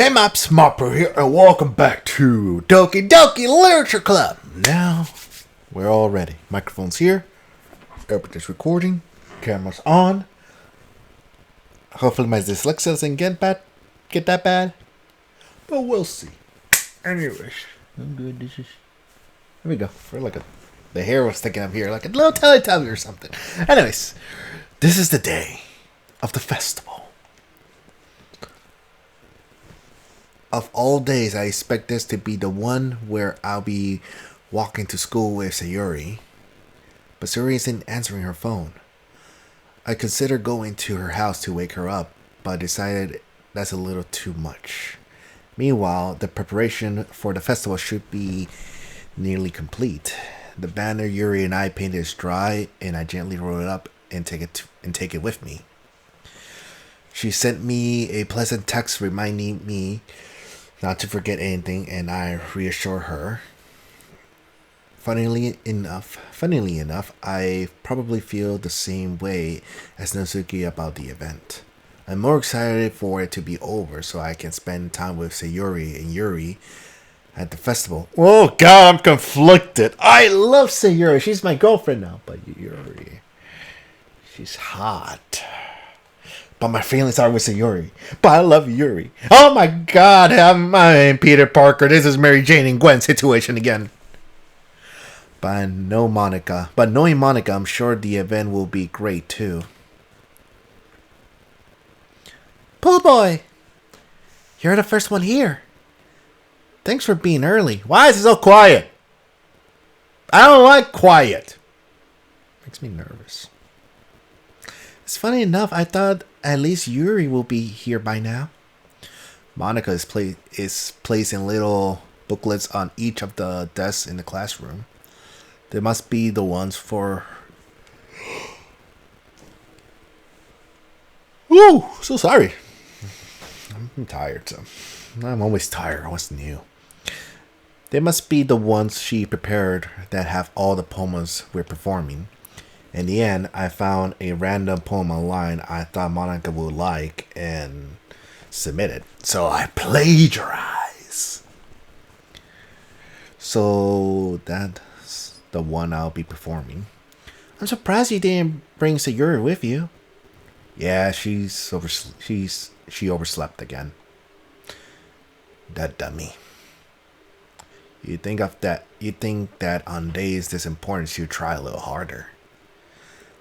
Hey Maps, Markpool here, and welcome back to Doki Doki Literature Club. Now, we're all ready. Microphone's here, everything's recording, camera's on. Hopefully my dyslexia doesn't get that bad, but we'll see. Anyways, I'm good. Here we go. The hair was sticking up here like a little Teletubby or something. Anyways, this is the day of the festival. Of all days, I expect this to be the one where I'll be walking to school with Sayuri. But Sayuri isn't answering her phone. I considered going to her house to wake her up, but decided that's a little too much. Meanwhile, the preparation for the festival should be nearly complete. The banner Yuri and I painted is dry, and I gently roll it up and take it with me. She sent me a pleasant text reminding me not to forget anything, and I reassure her. Funnily enough, I probably feel the same way as Nozuki about the event. I'm more excited for it to be over so I can spend time with Sayuri and Yuri at the festival. Oh god, I'm conflicted. I love Sayuri. She's my girlfriend now, but Yuri, she's hot. But my feelings are with Sayuri. But I love Yuri. Oh my god, I'm Peter Parker. This is Mary Jane and Gwen situation again. But knowing Monica, I'm sure the event will be great too. Pool boy, you're the first one here. Thanks for being early. Why is it so quiet? I don't like quiet. Makes me nervous. It's funny enough, I thought at least Yuri will be here by now. Monica is placing little booklets on each of the desks in the classroom. They must be the ones for... Ooh, so sorry. I'm tired, so... I'm always tired. What's new? They must be the ones she prepared that have all the poems we're performing. In the end, I found a random poem online I thought Monica would like and submit it. So I plagiarize. So that's the one I'll be performing. I'm surprised you didn't bring Sayuri with you. Yeah, she overslept again. That dummy. You think that on days this important she'll try a little harder.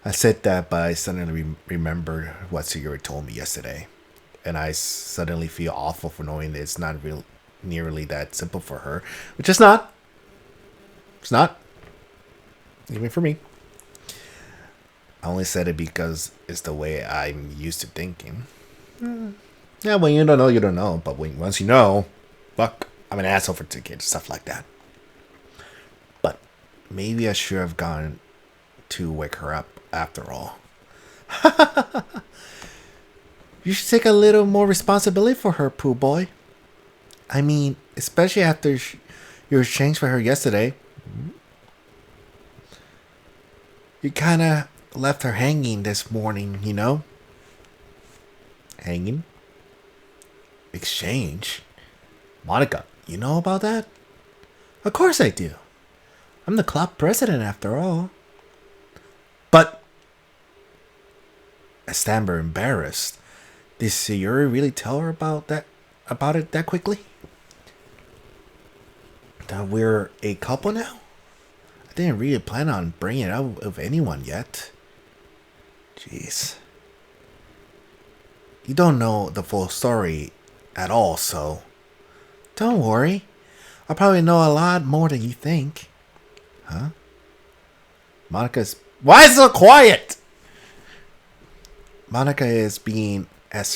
I said that, but I suddenly remembered what Sayuri told me yesterday. And I suddenly feel awful for knowing that it's not nearly that simple for her. Which it's not. It's not. Even for me. I only said it because it's the way I'm used to thinking. Yeah, when you don't know, you don't know. But once you know, fuck, I'm an asshole for thinking stuff like that. But maybe I should have gone to wake her up after all. You should take a little more responsibility for her, Pooh boy. I mean, especially after your exchange for her yesterday. You kind of left her hanging this morning, you know? Hanging? Exchange? Monica, you know about that? Of course I do. I'm the club president after all. But I stammer, embarrassed. Did Sayuri really tell her about it that quickly? That we're a couple now? I didn't really plan on bringing it up with anyone yet. Jeez. You don't know the full story at all, so... Don't worry. I'll probably know a lot more than you think. Huh? Monica's... Why is it so quiet? Monica is being as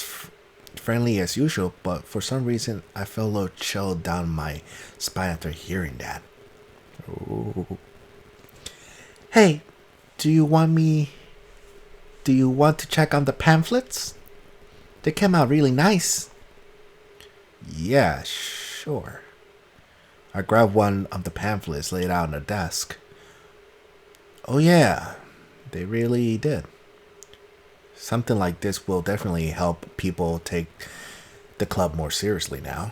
friendly as usual, but for some reason I felt a little chill down my spine after hearing that. Ooh. Hey, do you want to check on the pamphlets? They came out really nice. Yeah, sure. I grabbed one of the pamphlets laid out on the desk. Oh yeah, they really did. Something like this will definitely help people take the club more seriously now.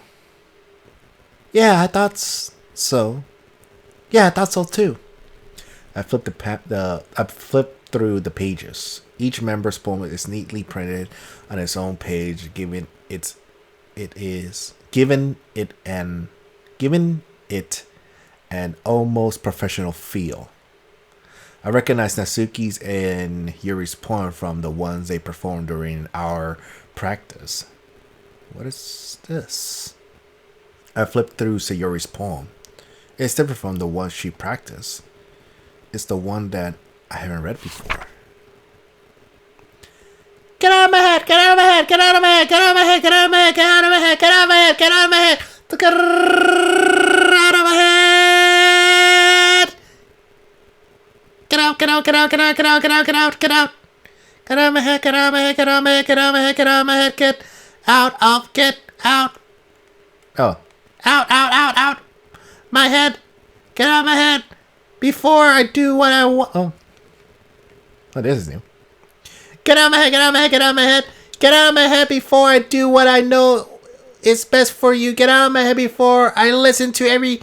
Yeah, I thought so. Yeah, I thought so too. I flipped through the pages. Each member's poem is neatly printed on its own page, giving it an almost professional feel. I recognize Natsuki's and Yuri's poem from the ones they performed during our practice. What is this? I flipped through Sayori's poem. It's different from the one she practiced. It's the one that I haven't read before. Get out of my head! Get out of my head! Get out of my head! Get out of my head! Get out of my head! Get out of my head! Get out of my head! Get out of my head! Get out of my head! Get out! Get out! Get out! Get out! Get out! Get out! Get out! Get out! Get out of my head! Get out of my head! Get out of my head! Get out of my head! Get out of my head! Get out of! Get out! Oh! Out! Out! Out! Out! My head! Get out of my head! Before I do what I want. Oh, this is new. Get out of my head, get out of my head, get out of my head. Get out of my head before I do what I know is best for you. Get out of my head before I listen to every...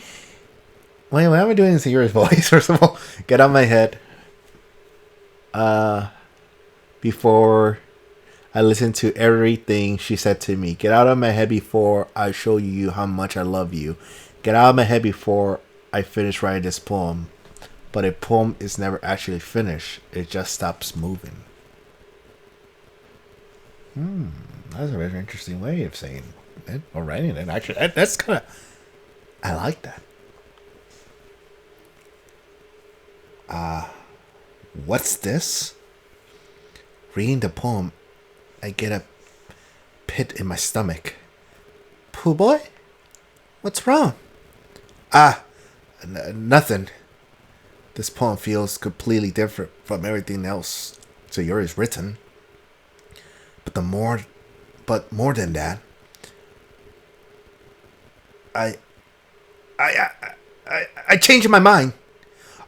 Wait, what am I doing in Sayori's voice, first of all? Get out of my head. Before I listen to everything she said to me. Get out of my head before I show you how much I love you. Get out of my head before I finish writing this poem. But a poem is never actually finished. It just stops moving. That's a very interesting way of saying it or writing it. Actually, that's kind of... I like that. What's this? Reading the poem, I get a pit in my stomach. Pooh boy? What's wrong? Nothing. This poem feels completely different from everything else Sayori's written. But more than that, I changed my mind.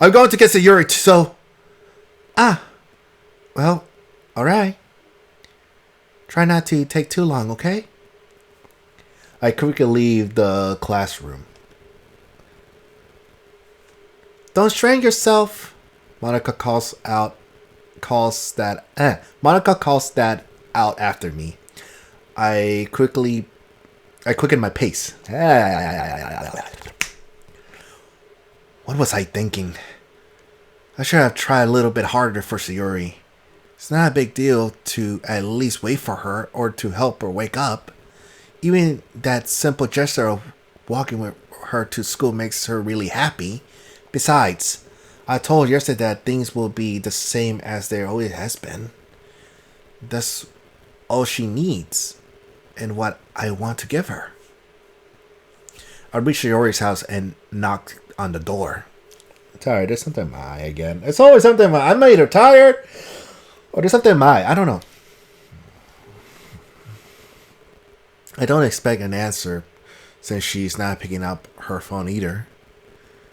I'm going to get Sayori, so... Well, alright. Try not to take too long, okay? I quickly leave the classroom. Don't strain yourself. Monica calls that out after me. I quicken my pace. What was I thinking? I should have tried a little bit harder for Sayori. It's not a big deal to at least wait for her or to help her wake up. Even that simple gesture of walking with her to school makes her really happy. Besides, I told her yesterday that things will be the same as they always has been. That's all she needs and what I want to give her. I reached Sayori's house and knocked on the door. Sorry, there's something in my eye again. It's always something in my eye. I'm either tired or there's something in my eye. I don't know. I don't expect an answer since she's not picking up her phone either.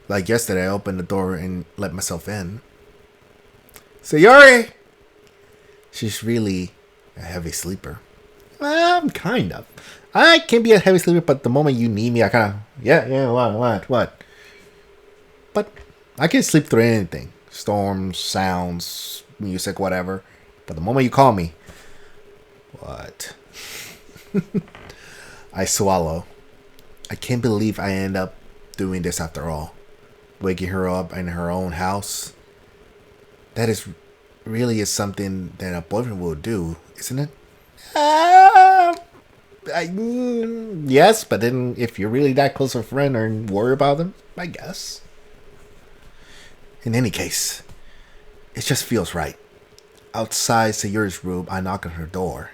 Like yesterday, I opened the door and let myself in. Sayori! She's really a heavy sleeper. Kind of. I can be a heavy sleeper, but the moment you need me, I kind of... Yeah, what? But I can sleep through anything. Storms, sounds, music, whatever. But the moment you call me... What? I swallow. I can't believe I end up doing this after all. Waking her up in her own house. That is really is something that a boyfriend will do, isn't it? Yes, but then if you're really that close a friend or worry about them, I guess. In any case, it just feels right. Outside Sayori's room, I knock on her door.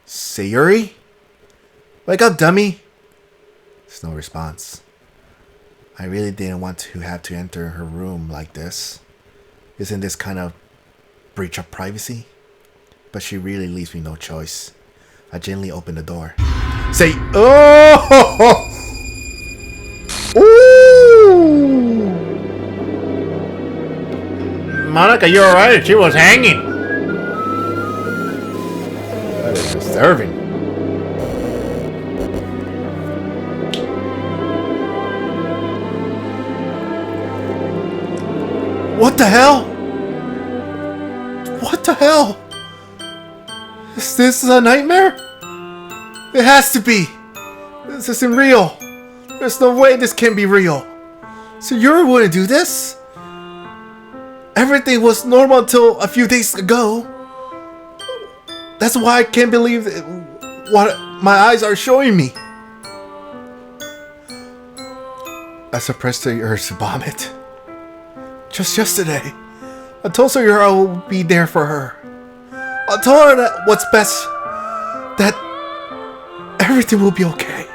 Sayori? Wake up, dummy! There's no response. I really didn't want to have to enter her room like this. Isn't this kind of breach of privacy? But she really leaves me no choice. I gently open the door. Say, oh! Ooh! Monica, you're alright. She was hanging. That is disturbing. What the hell? What the hell? Is this a nightmare? It has to be. This isn't real. There's no way this can be real. So you wouldn't do this? Everything was normal until a few days ago. That's why I can't believe what my eyes are showing me. I suppressed the urge to vomit. Just yesterday, I told her I will be there for her. I told her that what's best, that everything will be okay.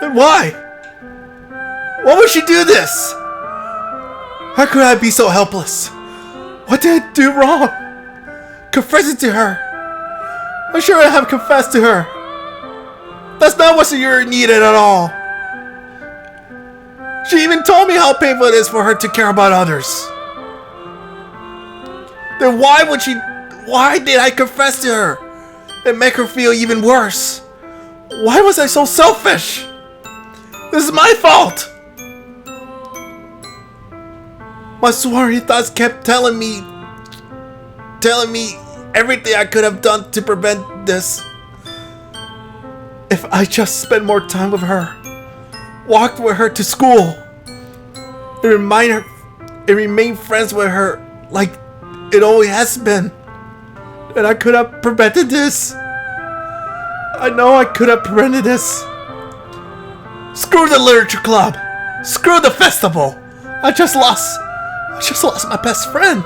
And why? Why would she do this? How could I be so helpless? What did I do wrong? Confessing to her. I'm sure I have confessed to her. That's not what she needed at all. She even told me how painful it is for her to care about others. Then why did I confess to her and make her feel even worse? Why was I so selfish? This is my fault. My swarmy thoughts kept telling me everything I could have done to prevent this. If I just spent more time with her, walked with her to school, and remained friends with her like it always has been, and I could have prevented this. I know I could have prevented this. Screw the literature club. Screw the festival. I just lost my best friend.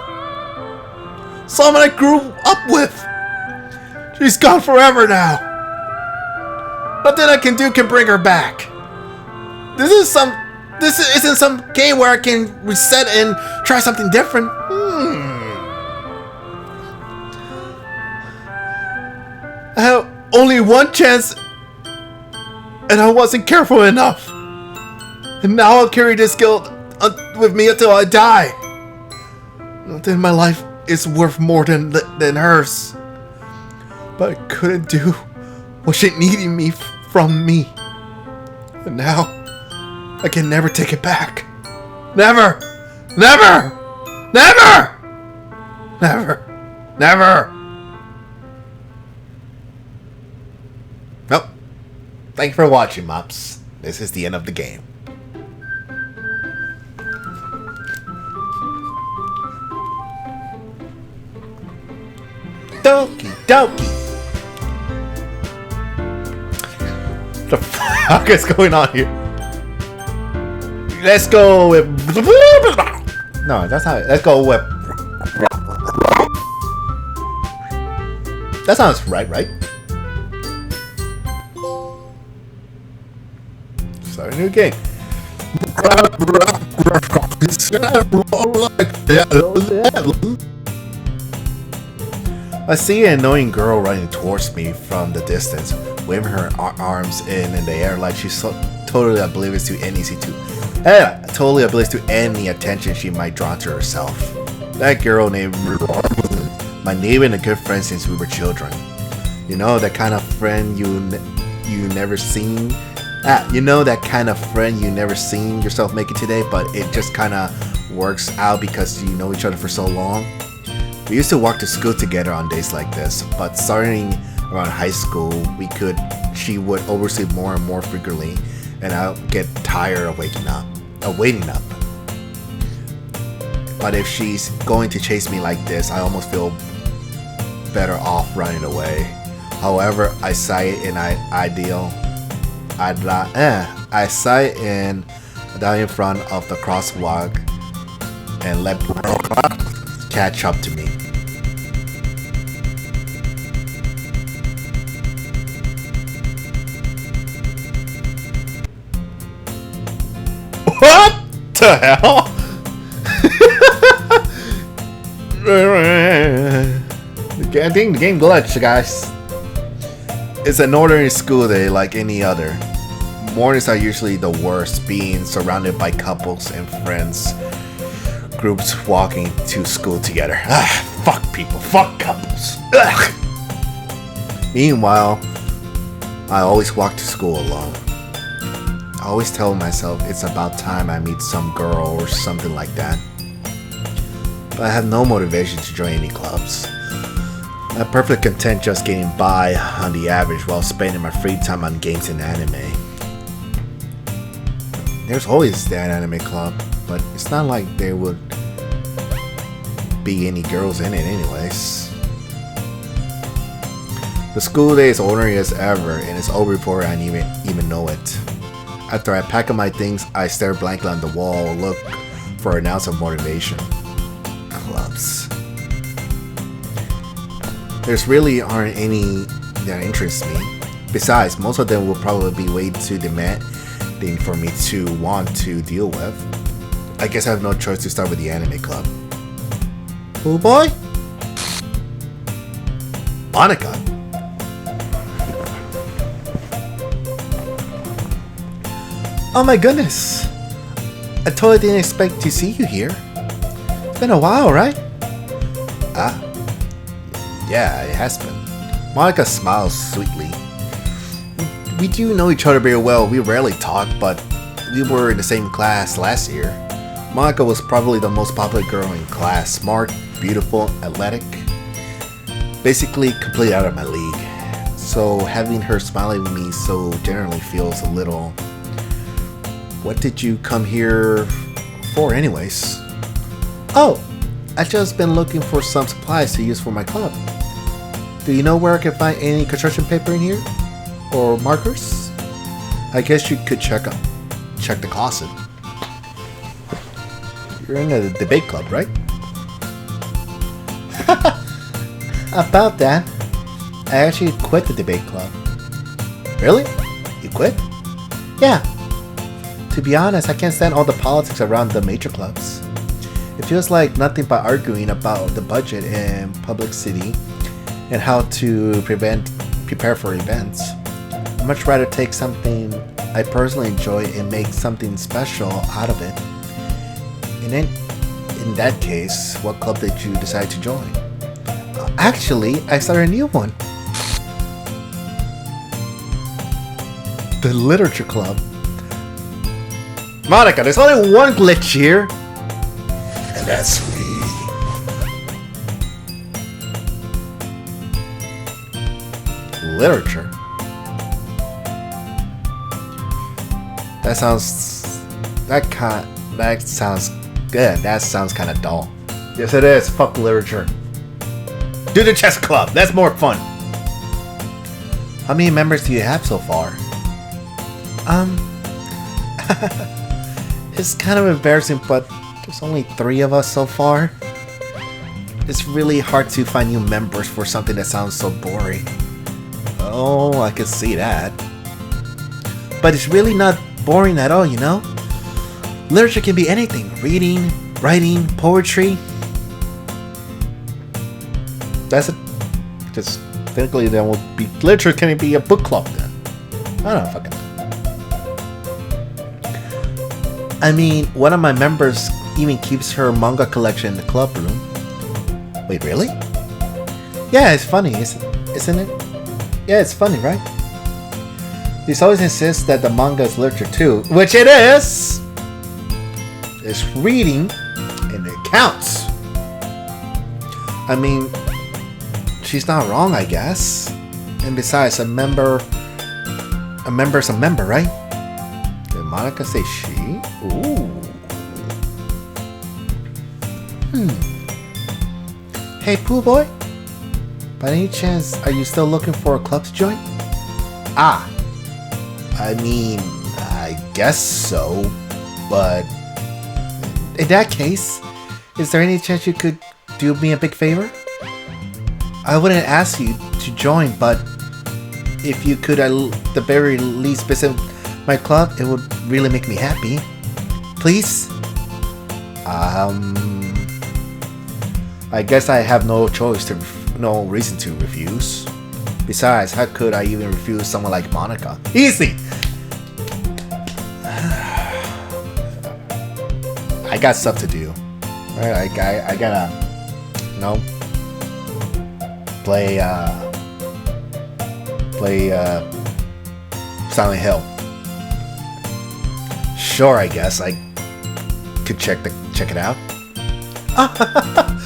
Someone I grew up with. She's gone forever now. Nothing I can do can bring her back. This isn't some game where I can reset and try something different. I have only one chance, and I wasn't careful enough. And now I'll carry this guilt with me until I die. Nothing in my life is worth more than hers. But I couldn't do what she needed me from me. And now I can never take it back. Never! Never! Never! Never! Never! Nope. Thank you for watching, Mops. This is the end of the game. Doki Doki. The fuck is going on here? Let's go with. No, that's not it. Let's go with. That sounds right? Start a new game. I see an annoying girl running towards me from the distance, waving her arms in the air like she's totally oblivious to any attention she might draw to herself. That girl named my neighbor and a good friend since we were children. You know that kind of friend you never seen. You know that kind of friend you never seen yourself making today, but it just kind of works out because you know each other for so long. We used to walk to school together on days like this, but starting around high school, she would oversleep more and more frequently, and I'll get tired of waiting up. But if she's going to chase me like this, I almost feel better off running away. However, I sight down in front of the crosswalk and let catch up to me. What the hell? I think the game glitched, guys. It's an ordinary school day like any other. Mornings are usually the worst, being surrounded by couples and friends groups walking to school together. Fuck people, fuck couples. Meanwhile, I always walk to school alone. I always tell myself it's about time I meet some girl or something like that. but I have no motivation to join any clubs. I'm perfectly content just getting by on the average while spending my free time on games and anime. There's always that anime club, but it's not like there would be any girls in it anyways. The school day is ordinary as ever, and it's over before I even know it. After I pack up my things, I stare blankly on the wall, look for an ounce of motivation. Clubs. There's really aren't any that interest me. Besides, most of them will probably be way too demanding for me to want to deal with. I guess I have no choice to start with the anime club. Oh boy? Monica? Oh my goodness! I totally didn't expect to see you here. It's been a while, right? Ah. Yeah, it has been. Monica smiles sweetly. We do know each other very well. We rarely talk, but we were in the same class last year. Monica was probably the most popular girl in class. Smart, beautiful, athletic. Basically, completely out of my league. So having her smiling at me so generally feels a little... What did you come here for anyways? Oh, I've just been looking for some supplies to use for my club. Do you know where I can find any construction paper in here? Or markers? I guess you could check the closet. You're in a debate club, right? About that, I actually quit the debate club. Really? You quit? Yeah. To be honest, I can't stand all the politics around the major clubs. It feels like nothing but arguing about the budget and publicity and how to prepare for events. I'd much rather take something I personally enjoy and make something special out of it. In that case, what club did you decide to join? Actually, I started a new one. The Literature Club. Monica, there's only one glitch here. And that's me. Literature. That sounds good. That sounds kind of dull. Yes, it is. Fuck literature. Do the chess club. That's more fun. How many members do you have so far? It's kind of embarrassing, but there's only 3 of us so far. It's really hard to find new members for something that sounds so boring. Oh, I can see that. But it's really not boring at all, you know? Literature can be anything. Reading, writing, poetry. That's it. Just technically there will be literature. Can it be a book club then? I don't know, fucking. I mean, one of my members even keeps her manga collection in the club room. Wait, really? Yeah, it's funny, isn't it? Yeah, it's funny, right? He always insists that the manga is literature too, which it is! It's reading, and it counts. I mean, she's not wrong, I guess. And besides, a member's a member, right? Did Monica say she? Ooh. Hey, Pooh Boy? By any chance, are you still looking for a club to join? Ah. I mean, I guess so. But in that case, is there any chance you could do me a big favor? I wouldn't ask you to join, but if you could at the very least visit my club, it would really make me happy. Please? I guess I have no reason to refuse. Besides, how could I even refuse someone like Monica? Easy! I got stuff to do. Right? I gotta, play Silent Hill. Sure, I guess I could check it out.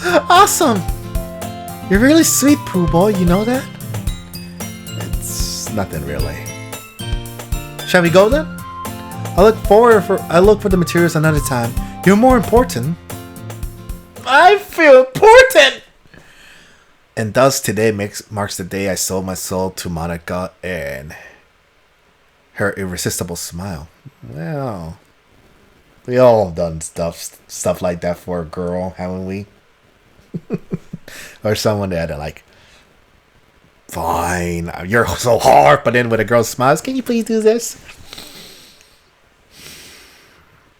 Awesome! You're really sweet, Pooh Boy, you know that? It's nothing really. Shall we go then? I look for the materials another time. You're more important. I feel important! And thus today marks the day I sold my soul to Monica and her irresistible smile. Well, we all have done stuff like that for a girl, haven't we? Or someone that like, fine, you're so hard, but then when a girl smiles, can you please do this?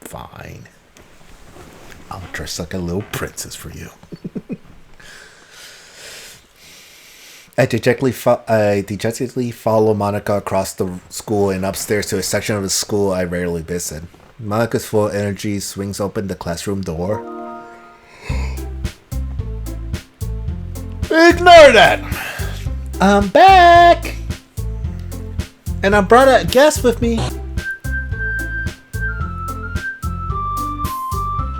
Fine. I'll dress like a little princess for you. I dejectedly follow Monica across the school and upstairs to a section of the school I rarely visit. Monica's full of energy swings open the classroom door. Ignore that! I'm back! And I brought a guest with me.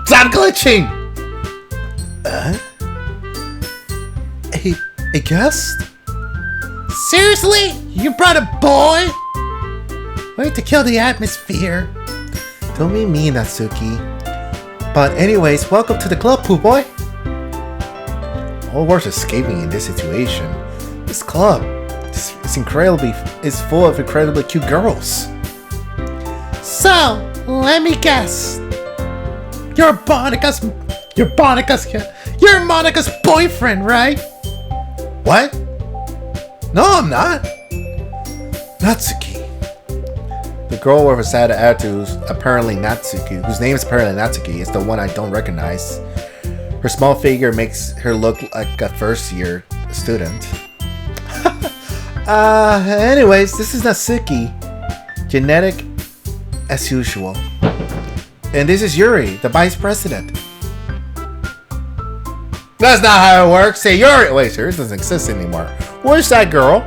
Stop glitching! A guest? Seriously? You brought a boy? Way to kill the atmosphere. Don't be mean, Natsuki. But anyways, welcome to the club, Pooh Boy. All words escaping in this situation. This club is full of incredibly cute girls. So, let me guess. You're Monica's boyfriend, right? What? No, I'm not. Natsuki. The girl with a sad attitude, whose name is apparently Natsuki, is the one I don't recognize. Her small figure makes her look like a first-year student. Anyways, this is Natsuki. Genetic as usual. And this is Yuri, the vice president. That's not how it works. Sayuri. Wait, Sayuri doesn't exist anymore. Where's that girl?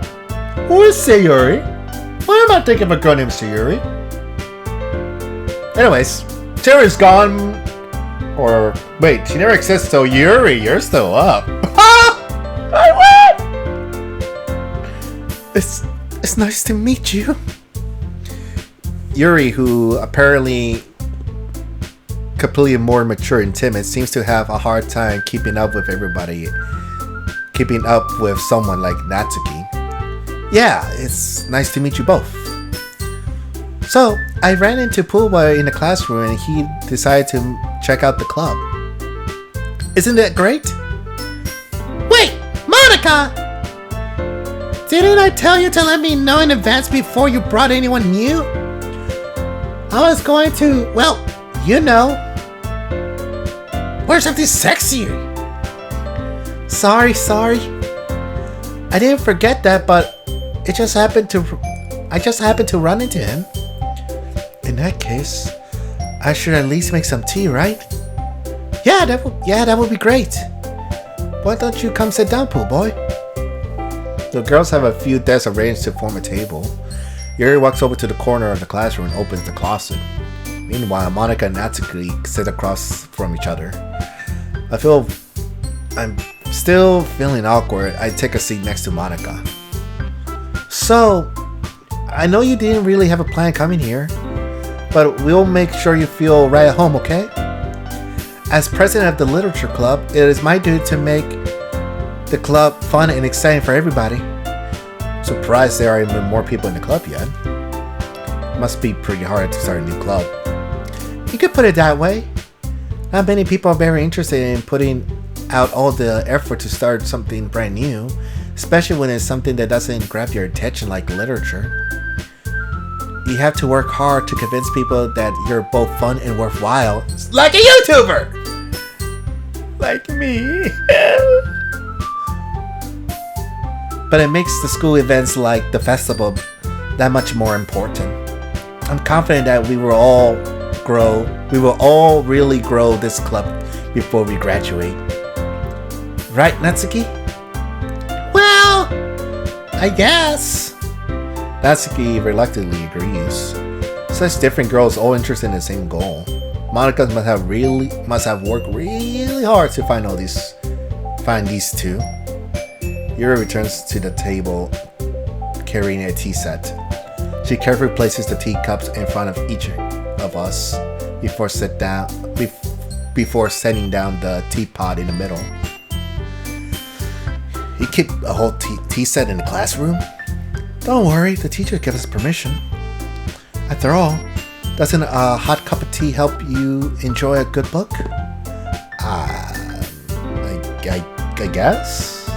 Who is Sayuri? Why am I thinking of a girl named Sayuri? Anyways, Sayuri's gone. Or wait, she never exists. So Yuri, you're still up. I win. It's nice to meet you. Yuri, who apparently completely more mature and timid, seems to have a hard time keeping up with everybody. Keeping up with someone like Natsuki. Yeah, it's nice to meet you both. So, I ran into Pooh Boy in the classroom and he decided to check out the club. Isn't that great? Wait, Monica! Didn't I tell you to let me know in advance before you brought anyone new? I was going to, well, you know. Where's something sexier? Sorry. I didn't forget that, but I just happened to run into him. In that case, I should at least make some tea, right? Yeah, that would be great. Why don't you come sit down, Pooh Boy? The girls have a few desks arranged to form a table. Yuri walks over to the corner of the classroom and opens the closet. Meanwhile, Monica and Natsuki sit across from each other. I'm still feeling awkward. I take a seat next to Monica. So, I know you didn't really have a plan coming here, but we'll make sure you feel right at home, okay? As president of the literature club, it is my duty to make the club fun and exciting for everybody. Surprised there aren't even more people in the club yet. Must be pretty hard to start a new club. You could put it that way. Not many people are very interested in putting out all the effort to start something brand new, especially when it's something that doesn't grab your attention like literature. You have to work hard to convince people that you're both fun and worthwhile, like a YouTuber! Like me. But it makes the school events like the festival that much more important. I'm confident that we will all really grow this club before we graduate. Right, Natsuki? Well, I guess. Natsuki reluctantly agrees. Such different girls all interested in the same goal. Monica must have worked really hard to find all these find these two. Yuri returns to the table carrying a tea set. She carefully places the teacups in front of each of us before setting down the teapot in the middle. You keep a whole tea set in the classroom? Don't worry, the teacher gave us permission. After all, doesn't a hot cup of tea help you enjoy a good book? I guess?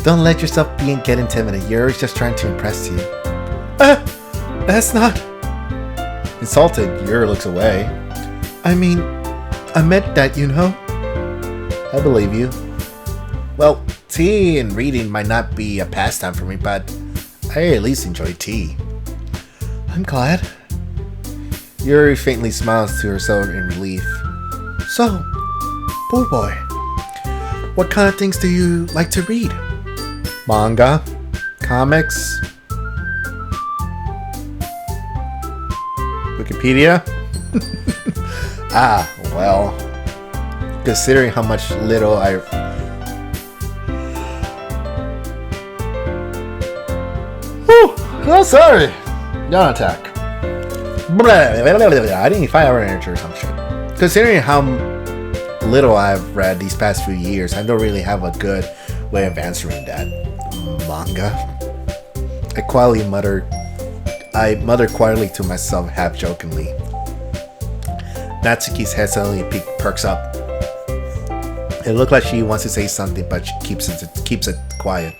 Don't let yourself get intimidated. Yuri's just trying to impress you. That's not... Insulted, Yuri looks away. I mean, I meant that, you know? I believe you. Well, tea and reading might not be a pastime for me, but I at least enjoy tea. I'm glad. Yuri faintly smiles to herself in relief. So, pool boy, what kind of things do you like to read? Manga, comics, Wikipedia? Well, considering how much little I... Oh, sorry. Yawn attack. I didn't 5 hour energy or some shit. Considering how little I've read these past few years, I don't really have a good way of answering that. Manga? I muttered quietly to myself, half jokingly. Natsuki's head suddenly perks up. It looked like she wants to say something, but she keeps it quiet.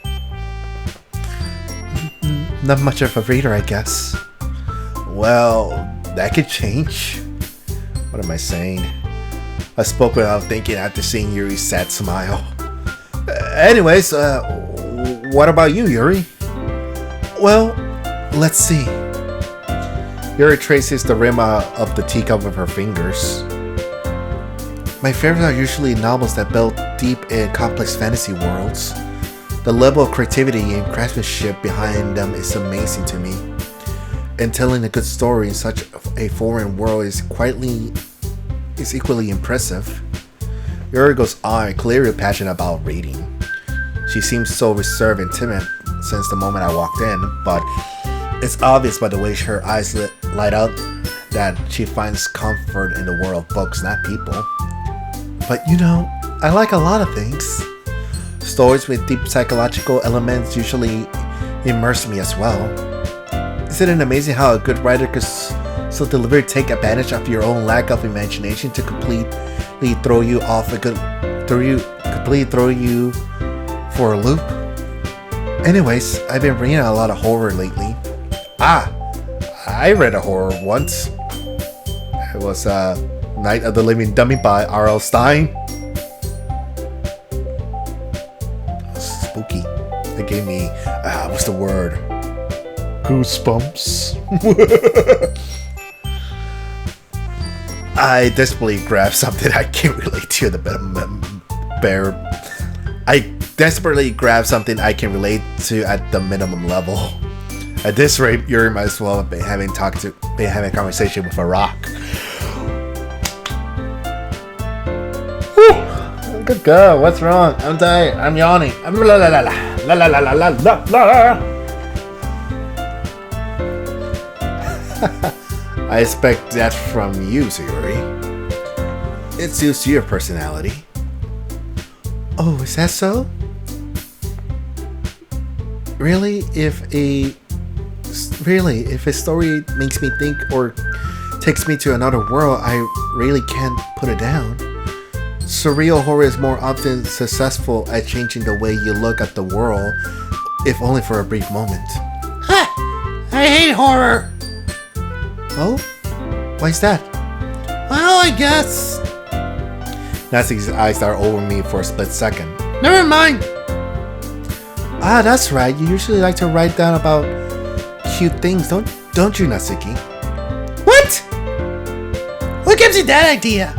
Not much of a reader, I guess. Well, that could change. What am I saying? I spoke without thinking after seeing Yuri's sad smile. Anyways, what about you, Yuri? Well, let's see. Yuri traces the rim of the teacup with her fingers. My favorites are usually novels that build deep in complex fantasy worlds. The level of creativity and craftsmanship behind them is amazing to me. And telling a good story in such a foreign world is equally impressive. Yuri goes on, clearly passionate about reading. She seems so reserved and timid since the moment I walked in, but it's obvious by the way her eyes light up that she finds comfort in the world of books, not people. But you know, I like a lot of things. Stories with deep psychological elements usually immerse me as well. Isn't it amazing how a good writer could so deliberately take advantage of your own lack of imagination to completely throw you for a loop? Anyways, I've been reading a lot of horror lately. I read a horror once. It was Night of the Living Dummy by R.L. Stine. Spooky. It gave me, what's the word? Goosebumps. I desperately grabbed something I can relate to at the minimum level. At this rate, Yuri might as well have been having a conversation with a rock. Whew. Good girl, what's wrong? I'm tired. I'm yawning. I expect that from you, Yuri. It suits your personality. Oh, is that so? Really? If a story makes me think or takes me to another world, I really can't put it down. Surreal horror is more often successful at changing the way you look at the world, if only for a brief moment. Ha! I hate horror! Oh? Why's that? Well, I guess... Natsuki's eyes are over me for a split second. Never mind! That's right. You usually like to write down about cute things, don't you, Natsuki? What? What gives you that idea?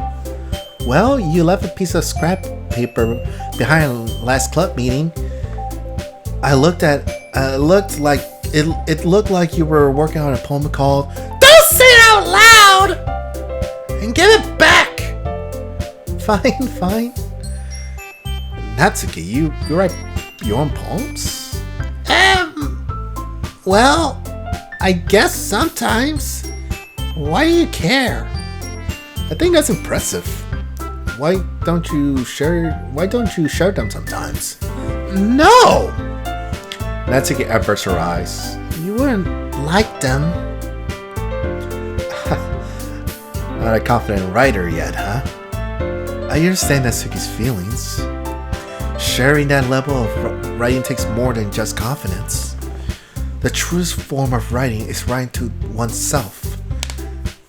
Well, you left a piece of scrap paper behind last club meeting. It looked like you were working on a poem called "Don't Say It Out Loud!" And give it back! Fine. Natsuki, you write your own poems? Well, I guess sometimes. Why do you care? I think that's impressive. Why don't you share them sometimes? No! Natsuki averts her eyes. You wouldn't like them. Not a confident writer yet, huh? I understand Natsuki's feelings. Sharing that level of writing takes more than just confidence. The truest form of writing is writing to oneself.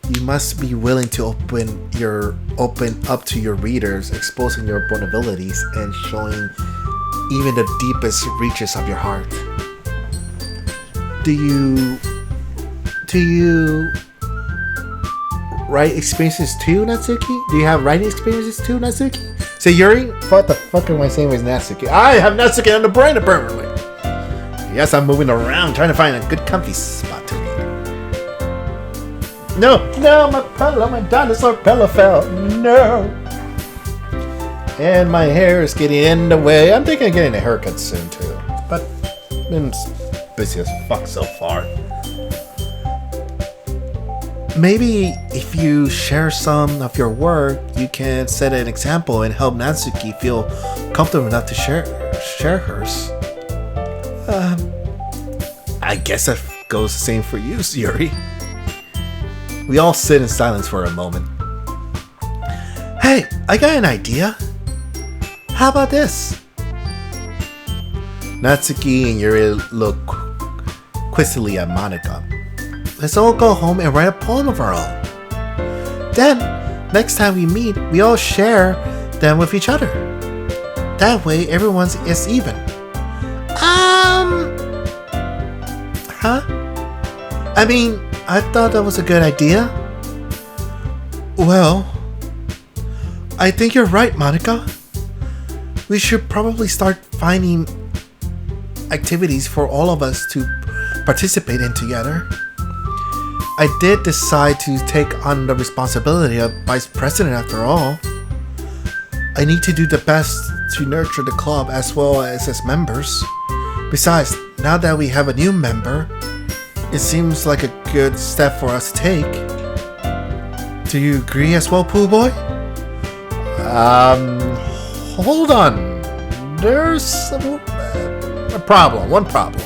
You must be willing to open up to your readers, exposing your vulnerabilities and showing even the deepest reaches of your heart. Do you write experiences too, Natsuki? Do you have writing experiences too, Natsuki? So Yuri, what the fuck am I saying with Natsuki? I have Natsuki on the brain apparently. Yes, I'm moving around trying to find a good comfy spot to read. No, my dinosaur pillow fell. No. And my hair is getting in the way. I'm thinking of getting a haircut soon too. But been busy as fuck so far. Maybe if you share some of your work, you can set an example and help Natsuki feel comfortable enough to share hers. I guess that goes the same for you, Yuri. We all sit in silence for a moment. Hey, I got an idea. How about this? Natsuki and Yuri look quizzically at Monika. Let's all go home and write a poem of our own. Then, next time we meet, we all share them with each other. That way, everyone's is even. Huh? I mean, I thought that was a good idea. Well, I think you're right, Monika. We should probably start finding activities for all of us to participate in together. I did decide to take on the responsibility of vice president after all. I need to do the best to nurture the club as well as its members. Besides, now that we have a new member, it seems like a good step for us to take. Do you agree as well, Pool Boy? Hold on. There's a problem. One problem.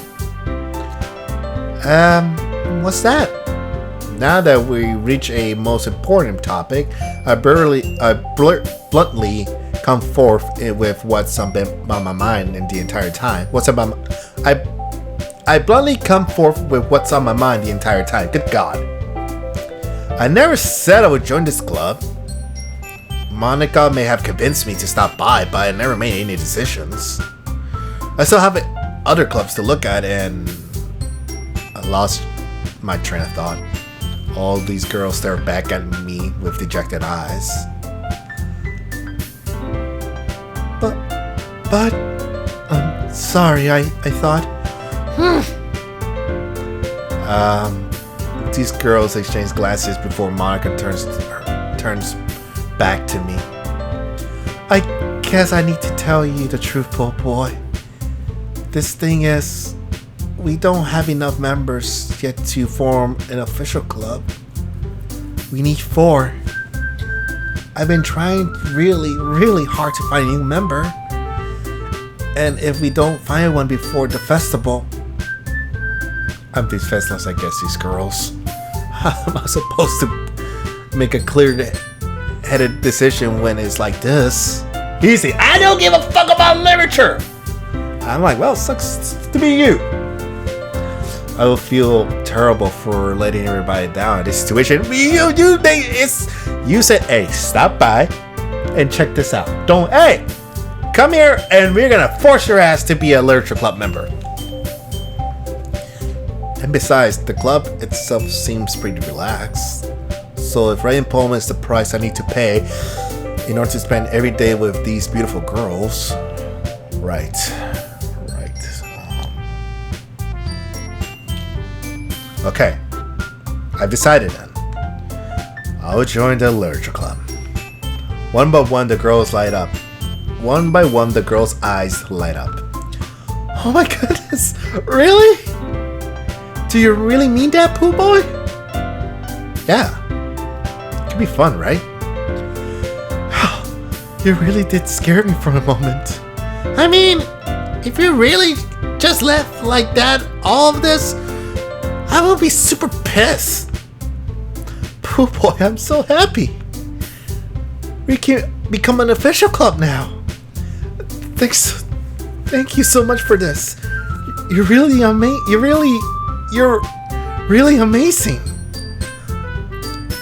What's that? Now that we reach a most important topic, I bluntly come forth with what's on my mind in the entire time. I bluntly come forth with what's on my mind the entire time. Good God. I never said I would join this club. Monika may have convinced me to stop by, but I never made any decisions. I still have other clubs to look at, and I lost my train of thought. All these girls stare back at me with dejected eyes. But, I'm sorry, I thought. These girls exchange glances before Monika turns back to me. I guess I need to tell you the truth, Pool Boy. This thing is, we don't have enough members yet to form an official club. We need 4. I've been trying really, really hard to find a new member. And if we don't find one before the festival, I'm defenseless against these girls. How am I supposed to make a clear-headed decision when it's like this? Easy. I don't give a fuck about literature. I'm like, well, sucks to be you. I will feel terrible for letting everybody down in this situation. You said, hey, stop by and check this out. Hey, come here and we're gonna force your ass to be a literature club member. And besides, the club itself seems pretty relaxed. So if writing poem is the price I need to pay in order to spend every day with these beautiful girls, right. Okay, I've decided then. I'll join the literature club. One by one, the girls light up. One by one, the girl's eyes light up. Oh my goodness, really? Do you really mean that, Pooh Boy? Yeah. It could be fun, right? You really did scare me for a moment. I mean, if you really just left like that, all of this, I will be super pissed. Pooh Boy, I'm so happy. We can become an official club now. Thank you so much for this. You're really amazing.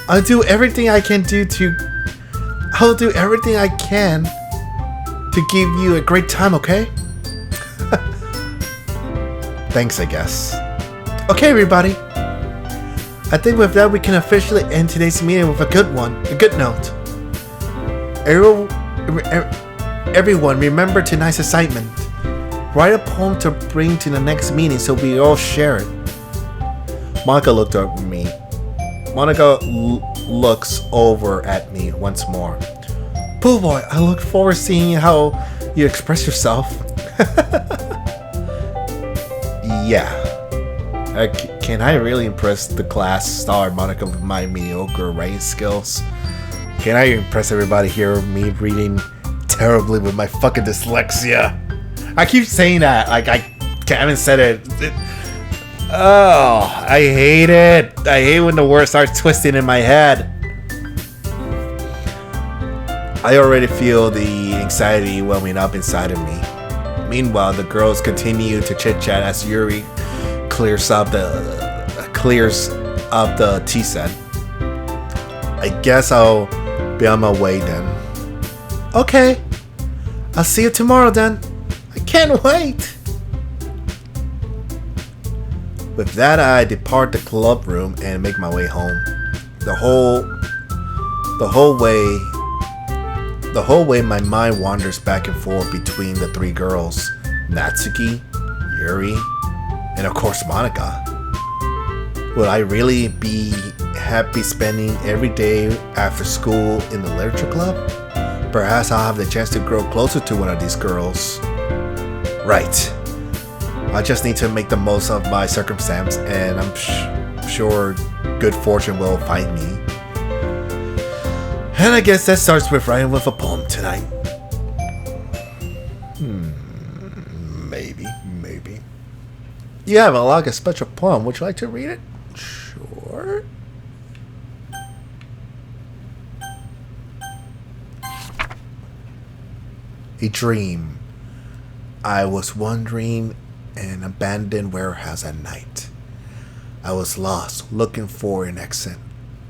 I'll do everything I can to give you a great time, okay? Thanks, I guess. Okay, everybody. I think with that we can officially end today's meeting with a good note. Everyone, remember tonight's assignment. Write a poem to bring to the next meeting so we all share it. Monica looked over me. Monica looks over at me once more. Pooh Boy, I look forward to seeing how you express yourself. Yeah. Can I really impress the class star Monica with my mediocre writing skills? Can I impress everybody here with me reading terribly with my fucking dyslexia? I keep saying that, like I haven't said it. Oh, I hate it. I hate when the words start twisting in my head. I already feel the anxiety welling up inside of me. Meanwhile, the girls continue to chit-chat as Yuri clears up the tea set. I guess I'll be on my way then. Okay, I'll see you tomorrow then. I can't wait. With that, I depart the club room and make my way home. The whole way, my mind wanders back and forth between the three girls, Natsuki, Yuri, and of course Monica. Will I really be happy spending every day after school in the literature club? Perhaps I'll have the chance to grow closer to one of these girls. Right. I just need to make the most of my circumstance, and I'm sure good fortune will find me. And I guess that starts with writing with a poem tonight. Maybe. You have a special poem. Would you like to read it? Sure. A dream. I was wandering an abandoned warehouse at night. I was lost, looking for an exit.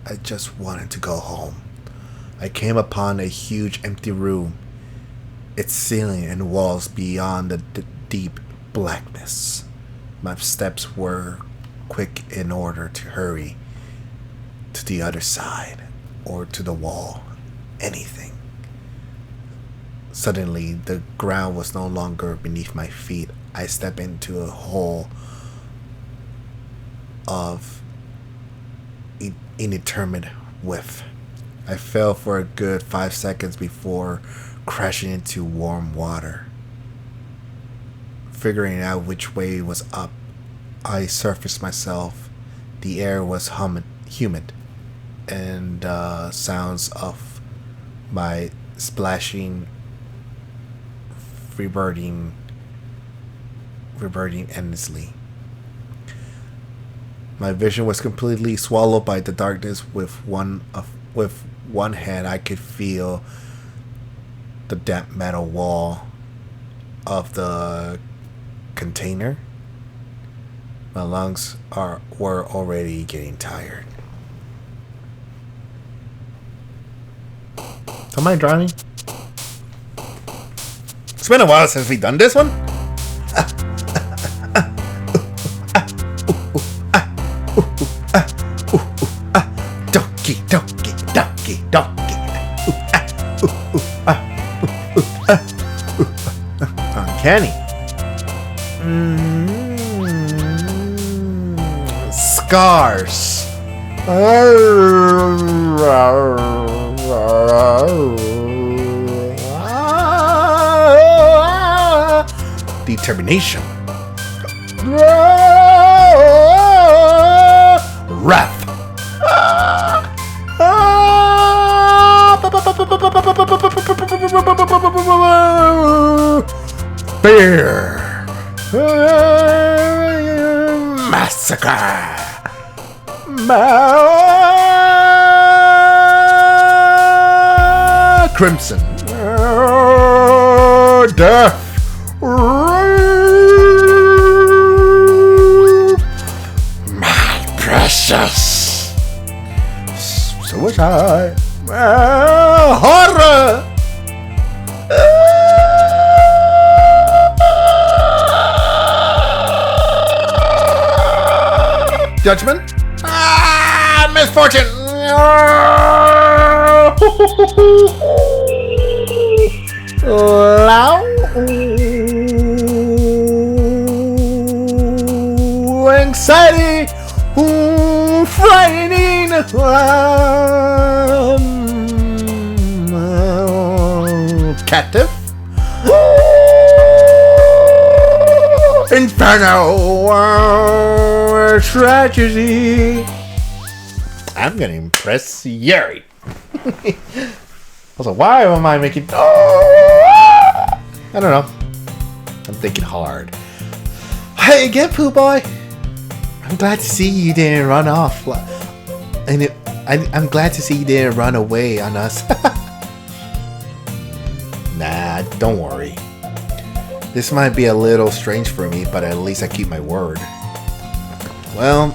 I just wanted to go home. I came upon a huge empty room, its ceiling and walls beyond the deep blackness. My steps were quick in order to hurry to the other side or to the wall, anything. Suddenly, the ground was no longer beneath my feet. I stepped into a hole of indeterminate width. I fell for a good 5 seconds before crashing into warm water. Figuring out which way was up, I surfaced myself. The air was humid, and sounds of my splashing reverting endlessly. My vision was completely swallowed by the darkness. With one hand, I could feel the damp metal wall of the container. My lungs were already getting tired. Am I driving? It's been a while since we've done this one. Doki Doki Doki Doki. Uncanny. Scars. determination. Wrath. Fear. Massacre. Crimson. Death. My precious. Suicide. Horror. Judgment. Misfortune. Loud. Anxiety. Frightening. Captive. Inferno. Tragedy. I'm gonna impress Yuri. Also, why am I making... I don't know. I'm thinking hard. Hey again, Pooh Boy. I'm glad to see you didn't run off. And I'm glad to see you didn't run away on us. Nah, don't worry. This might be a little strange for me, but at least I keep my word. Well,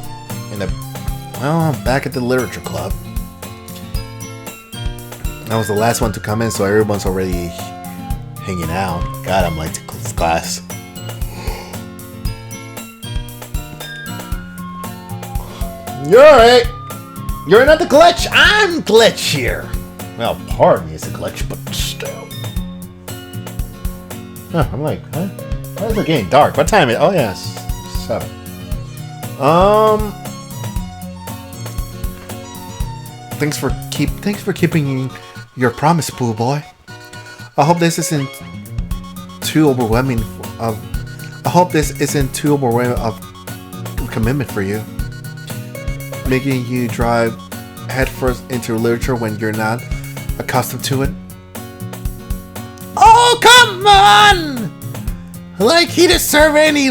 I'm back at the literature club. I was the last one to come in, so everyone's already hanging out. God, I'm late to class. You're alright. You're not the glitch. I'm glitch here. Well, pardon me, it's a glitch, but still. Huh, I'm like, huh? Why is it getting dark? What time is it? Oh, yes. 7. Thanks for keeping your promise, Pooh Boy. I hope this isn't too overwhelming of commitment for you. Making you drive headfirst into literature when you're not accustomed to it. Oh, come on! Like he deserve any...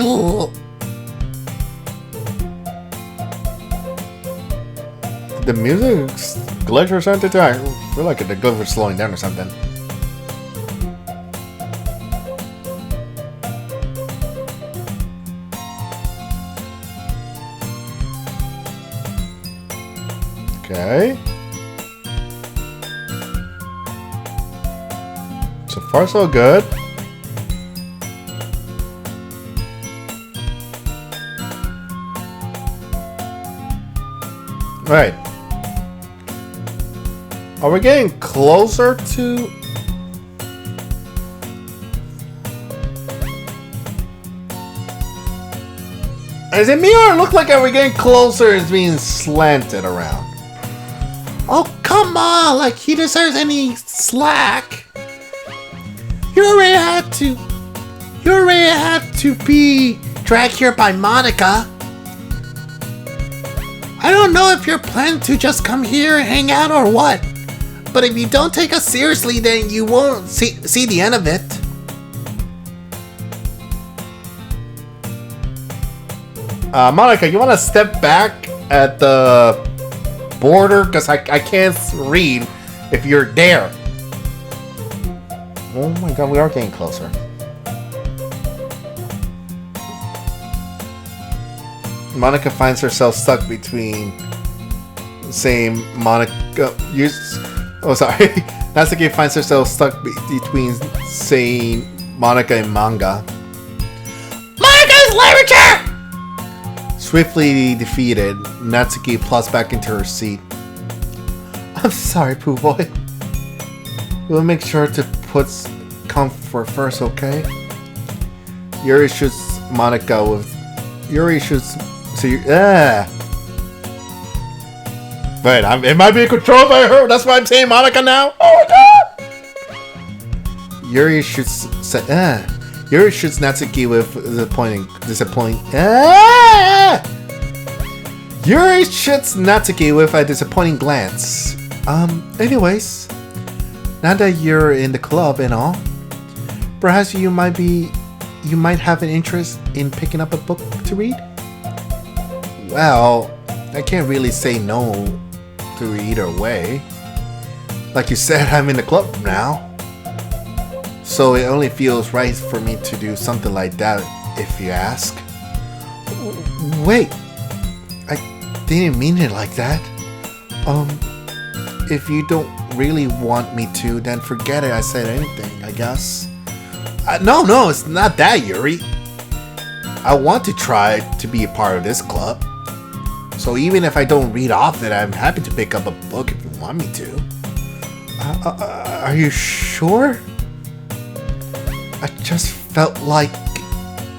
The music's glitch or something? I feel like the glitch was slowing down or something. Okay. So far, so good. Right. Are we getting closer to... Is it me or it look like are we getting closer? It's being slanted around. Oh, come on! Like he deserves any slack. You already had to be dragged here by Monica. I don't know if you're planning to just come here and hang out or what. But if you don't take us seriously, then you won't see the end of it. Monica, you want to step back at the border? Because I can't read if you're there. Oh my god, we are getting closer. Monica finds herself stuck between saying Monica... Oh, sorry. Natsuki finds herself stuck between saying Monica and manga. Monica's literature! Swiftly defeated, Natsuki plops back into her seat. I'm sorry, Pooh Boy. We'll make sure to put comfort first, okay? Yuri shoots Monica with... Yuri shoots... So you... Wait, it might be controlled by her. That's why I'm saying Monica now. Oh my god! Yuri shoots Yuri shoots Natsuki with disappointing. Ah! Yuri shoots Natsuki with a disappointing glance. Anyways, now that you're in the club and all, perhaps you might have an interest in picking up a book to read? Well, I can't really say no to either way. Like you said, I'm in the club now. So it only feels right for me to do something like that, if you ask. Wait, I didn't mean it like that. If you don't really want me to, then forget it. I said anything, I guess. No, it's not that, Yuri. I want to try to be a part of this club. So even if I don't read often, I'm happy to pick up a book if you want me to. Are you sure? I just felt like,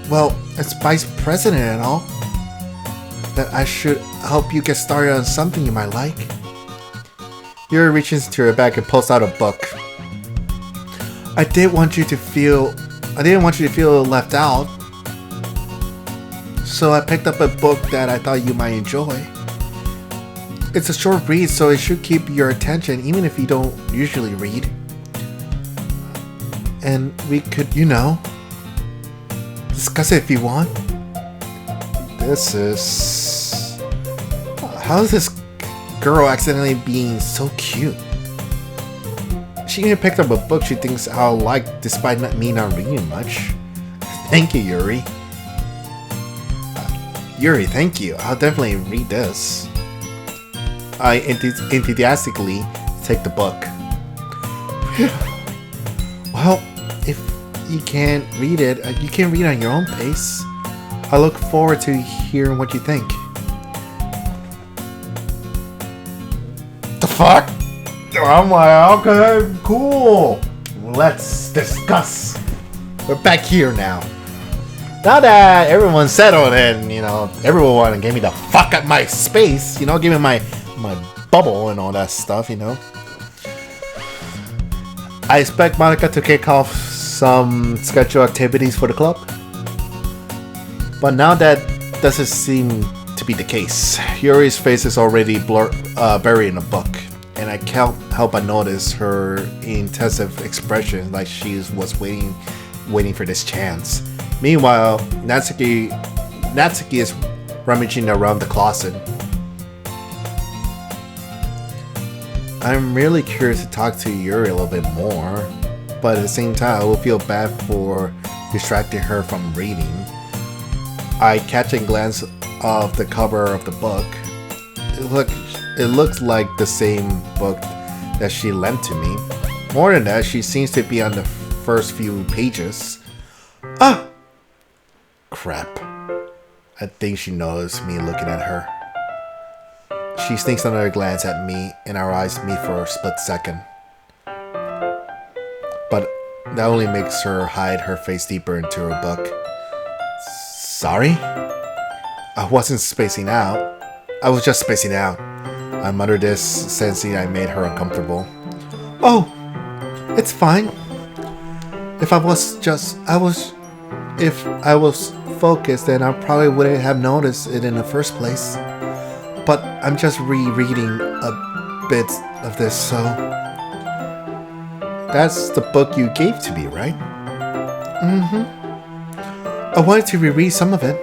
well, as vice president and all, that I should help you get started on something you might like. Yuri reaches into her bag and pulls out a book. I didn't want you to feel left out. So I picked up a book that I thought you might enjoy. It's a short read, so it should keep your attention even if you don't usually read. And we could, discuss it if you want. How is this girl accidentally being so cute? She even picked up a book she thinks I'll like despite me not reading much. Thank you, Yuri. Yuri, thank you. I'll definitely read this. I enthusiastically take the book. Well, if you can't read it, you can read on your own pace. I look forward to hearing what you think. The fuck? I'm like, okay, cool. Let's discuss. We're back here now. Now that everyone's settled and, everyone gave me the fuck out my space, give me my bubble and all that stuff, I expect Monica to kick off some scheduled activities for the club. But now that doesn't seem to be the case. Yuri's face is already buried in a book, and I can't help but notice her intensive expression like she was waiting for this chance. Meanwhile, Natsuki is rummaging around the closet. I'm really curious to talk to Yuri a little bit more, but at the same time, I will feel bad for distracting her from reading. I catch a glance of the cover of the book. It looks like the same book that she lent to me. More than that, she seems to be on the first few pages. Ah! Crap. I think she noticed me looking at her. She sneaks another glance at me, and our eyes meet for a split second. But that only makes her hide her face deeper into her book. Sorry? I wasn't spacing out. I was just spacing out. I muttered this, sensing I made her uncomfortable. Oh, it's fine. If I was focused, then I probably wouldn't have noticed it in the first place. But I'm just rereading a bit of this, so... That's the book you gave to me, right? Mm-hmm. I wanted to reread some of it.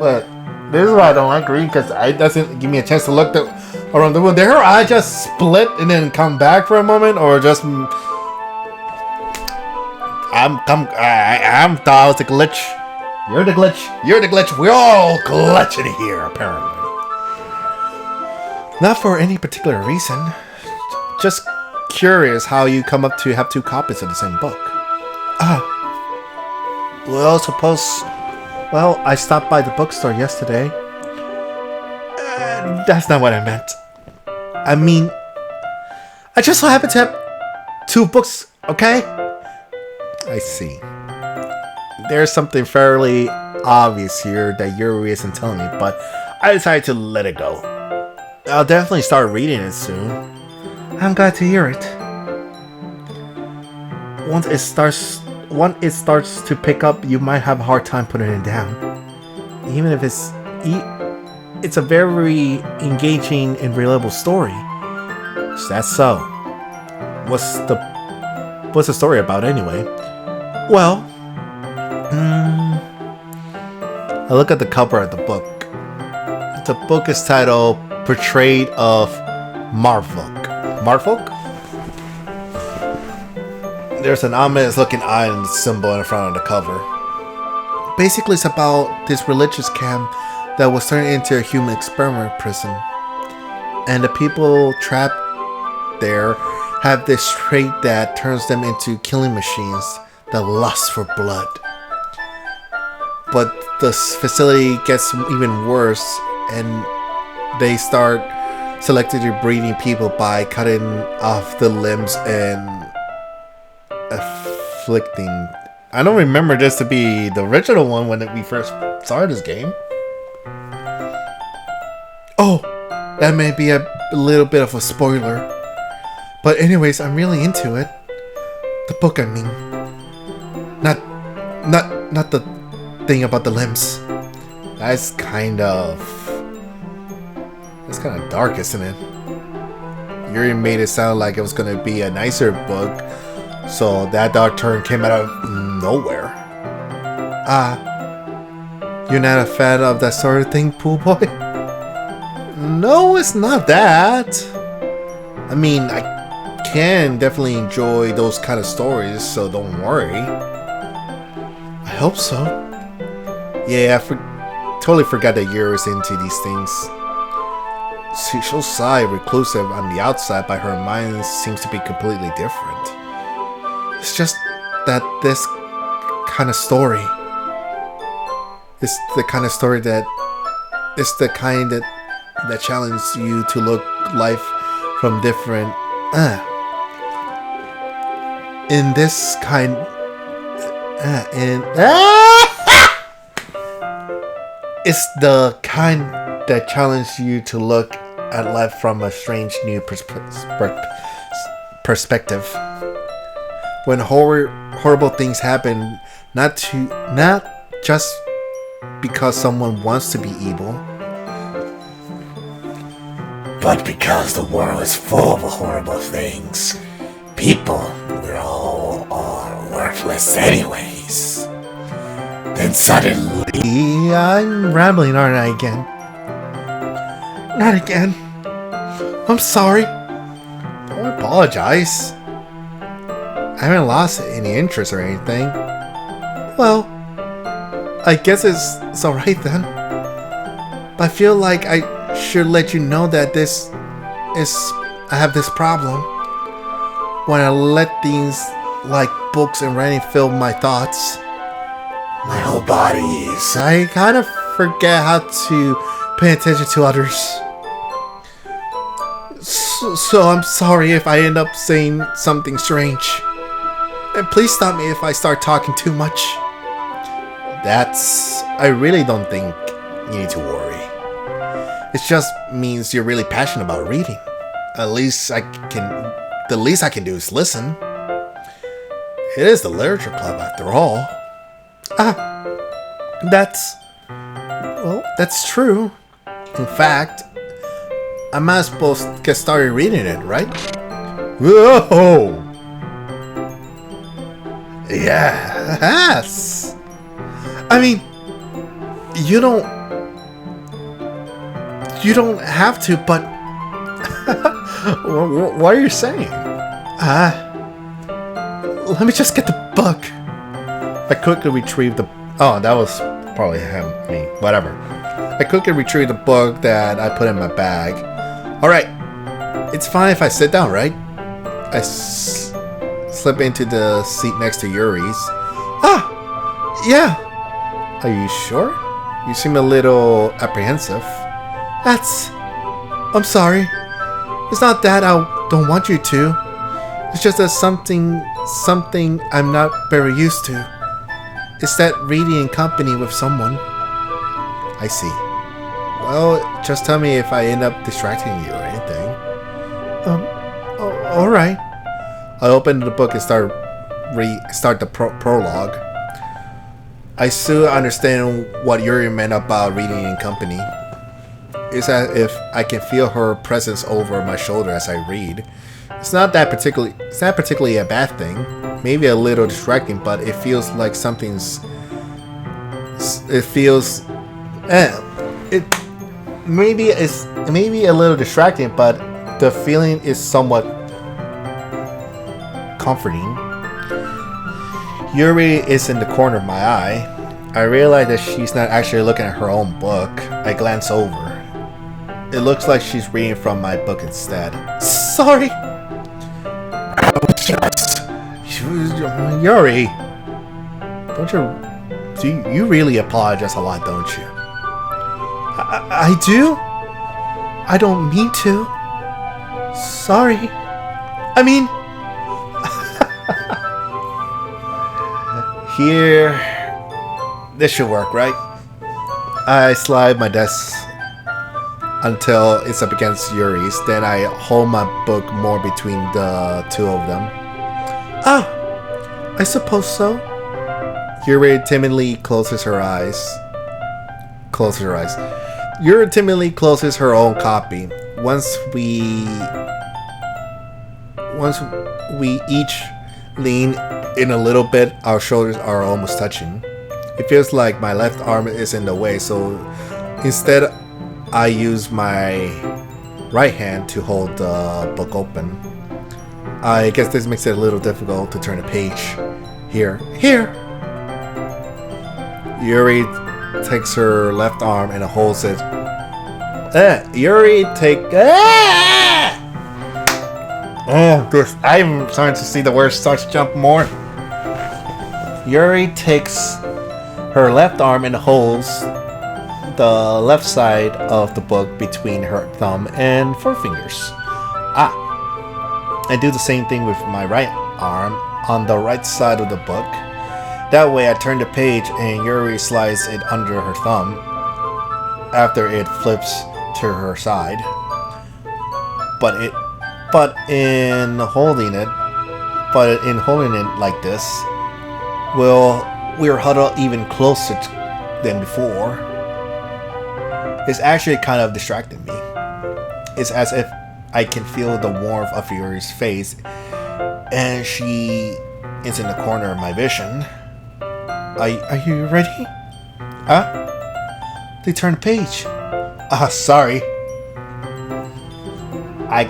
But this is why I don't like reading, because it doesn't give me a chance to look around the room. Did her eye just split and then come back for a moment, or just... I thought I was a glitch. You're the glitch. You're the glitch. We're all glitching here, apparently. Not for any particular reason. Just curious how you come up to have two copies of the same book. Well, I stopped by the bookstore yesterday. That's not what I meant. I mean, I just so happen to have two books, okay? I see. There's something fairly obvious here that Yuri isn't telling me, but I decided to let it go. I'll definitely start reading it soon. I'm glad to hear it. once it starts to pick up, you might have a hard time putting it down. Even if it's a very engaging and reliable story. That's so. What's the story about anyway? Well, I look at the cover of the book. The book is titled Portrait of Marfolk. Marfolk? There's an ominous looking eye and symbol in front of the cover. Basically, it's about this religious camp that was turned into a human experiment prison. And the people trapped there have this trait that turns them into killing machines, the lust for blood. But the facility gets even worse, and they start selectively breeding people by cutting off the limbs and afflicting. I don't remember this to be the original one when we first started this game. Oh, that may be a little bit of a spoiler. But anyways, I'm really into it. The book, I mean. Not the thing about the limbs. That's kind of dark, isn't it? You made it sound like it was gonna be a nicer book, so that dark turn came out of nowhere. You're not a fan of that sort of thing, Pool Boy? No, it's not that. I mean, I can definitely enjoy those kind of stories, so don't worry. I hope so. Yeah, I totally forgot that Yuri's into these things. She'll sigh reclusive on the outside, but her mind seems to be completely different. It's just that this kind of story is the kind of story that it's the kind that challenges you to look life from different in this kind it's the kind that challenges you to look at life from a strange new perspective. When horrible things happen, not just because someone wants to be evil, but because the world is full of horrible things. People, we're all worthless anyways. Then suddenly... I'm rambling, aren't I, again? Not again. I'm sorry. Don't apologize. I haven't lost any interest or anything. Well, I guess it's alright then. But I feel like I should let you know that I have this problem. When I let things like books and writing fill my thoughts, my whole body is... I kind of forget how to pay attention to others. So I'm sorry if I end up saying something strange. And please stop me if I start talking too much. I really don't think you need to worry. It just means you're really passionate about reading. The least I can do is listen. It is the literature club after all. That's true. In fact, I might as well get started reading it, right? Whoa! Yes! I mean, you don't have to, but what are you saying? Let me just get the book. I quickly retrieved the... Oh, that was probably me. Whatever. I quickly retrieved the book that I put in my bag. Alright. It's fine if I sit down, right? I slip into the seat next to Yuri's. Yeah. Are you sure? You seem a little apprehensive. I'm sorry. It's not that I don't want you to. It's just that something I'm not very used to. It's that reading in company with someone. I see. Well, just tell me if I end up distracting you or anything. Alright. I opened the book and started start the prologue. I still understand what Yuri meant about reading in company. It's as if I can feel her presence over my shoulder as I read. It's not particularly a bad thing. Maybe a little distracting, but it feels like something's. It feels. It maybe a little distracting, but the feeling is somewhat comforting. Yuri is in the corner of my eye. I realize that she's not actually looking at her own book. I glance over. It looks like she's reading from my book instead. Sorry! Yuri! You really apologize a lot, don't you? I do? I don't mean to. Sorry. I mean... Here... This should work, right? I slide my desk until it's up against Yuri's. Then I hold my book more between the two of them. Ah, I suppose so. Yuri timidly closes her eyes. Yuri timidly closes her own copy. Once we each lean in a little bit, our shoulders are almost touching. It feels like my left arm is in the way, so instead I use my right hand to hold the book open. I guess this makes it a little difficult to turn a page. Here. Yuri takes her left arm and holds it. I'm starting to see the words start to jump more. Yuri takes her left arm and holds the left side of the book between her thumb and forefingers. I do the same thing with my right arm on the right side of the book. That way I turn the page and Yuri slides it under her thumb after it flips to her side. But in holding it like this, we're huddled even closer than before. It's actually kind of distracting me. It's as if I can feel the warmth of Yuri's face, and she is in the corner of my vision. Are you ready? Huh? They turned the page. Sorry. I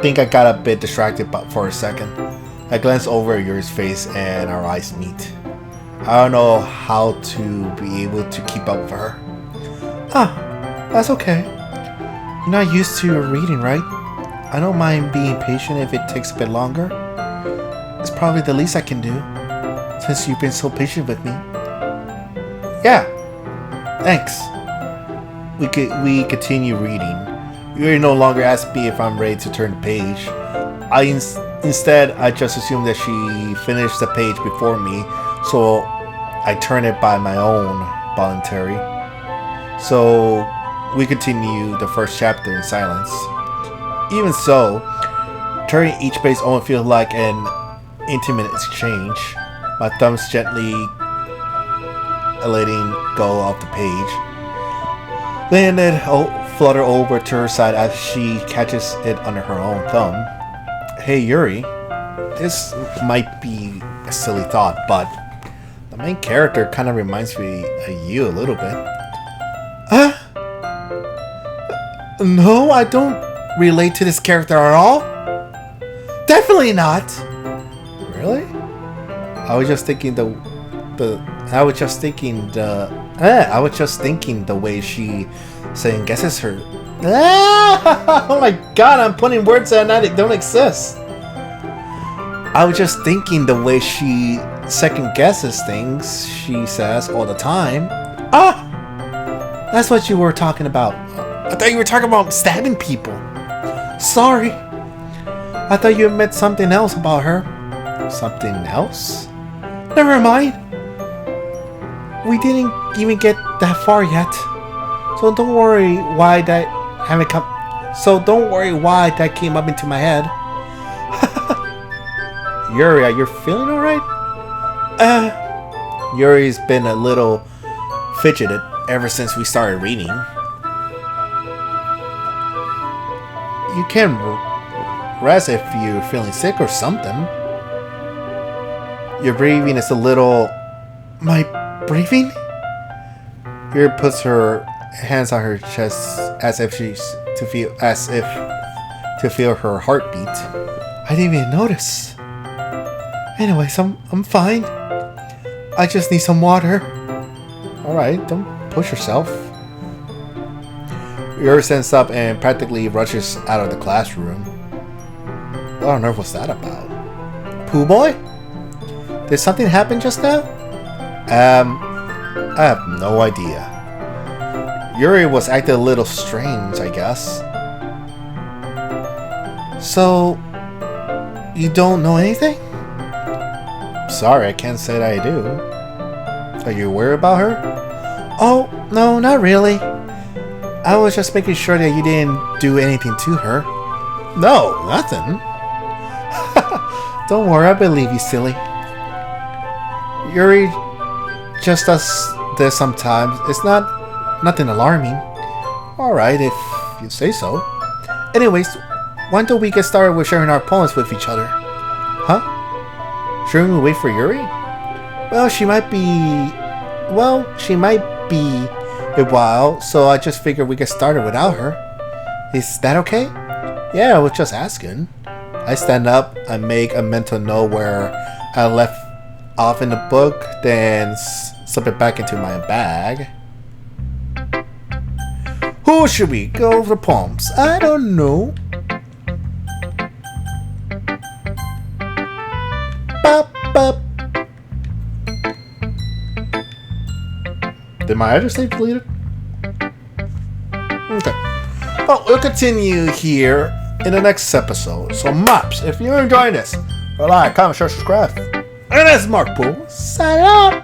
think I got a bit distracted for a second. I glance over Yuri's face and our eyes meet. I don't know how to be able to keep up with her. That's okay. You're not used to reading, right? I don't mind being patient if it takes a bit longer. It's probably the least I can do, since you've been so patient with me. Yeah, thanks. We continue reading. Yuri no longer asks me if I'm ready to turn the page. Instead, I just assume that she finished the page before me, so I turn it by my own voluntary. So we continue the first chapter in silence. Even so, turning each page only feels like an intimate exchange. My thumbs gently letting go of the page. Then it flutter over to her side as she catches it under her own thumb. Hey Yuri, this might be a silly thought, but the main character kind of reminds me of you a little bit. No, I don't relate to this character at all. Definitely not. Really? I was just thinking the way she second guesses her. Oh my god, I'm putting words that don't exist. I was just thinking the way she second guesses things she says all the time. That's what you were talking about. I thought you were talking about stabbing people. Sorry. I thought you meant something else about her. Something else? Never mind. We didn't even get that far yet. So don't worry why that came up into my head. Yuri, are you feeling alright? Yuri's been a little fidgeted ever since we started reading. You can rest if you're feeling sick or something. Your breathing is a little... My breathing? Yuri puts her hands on her chest as if to feel her heartbeat. I didn't even notice. Anyways, I'm fine. I just need some water. Alright, don't push yourself. Yuri stands up and practically rushes out of the classroom. What on earth was that about? Pooh boy? Did something happen just now? I have no idea. Yuri was acting a little strange, I guess. So, you don't know anything? Sorry, I can't say that I do. Are you worried about her? Oh, no, not really. I was just making sure that you didn't do anything to her. No, nothing. Don't worry, I believe you, silly. Yuri just does this sometimes. It's nothing alarming. Alright, if you say so. Anyways, why don't we get started with sharing our poems with each other? Huh? Shouldn't we wait for Yuri? Well, she might be a while, so I just figured we get started without her. Is that okay? Yeah, I was just asking. I stand up, I make a mental note where I left off in the book, then slip it back into my bag. Who should we go for poems? I don't know. Bop, bop. Did my address stay deleted? Okay. Well, we'll continue here in the next episode. So, Mops, if you're enjoying this, like, comment, share, subscribe. And that's Markpool. Sign out.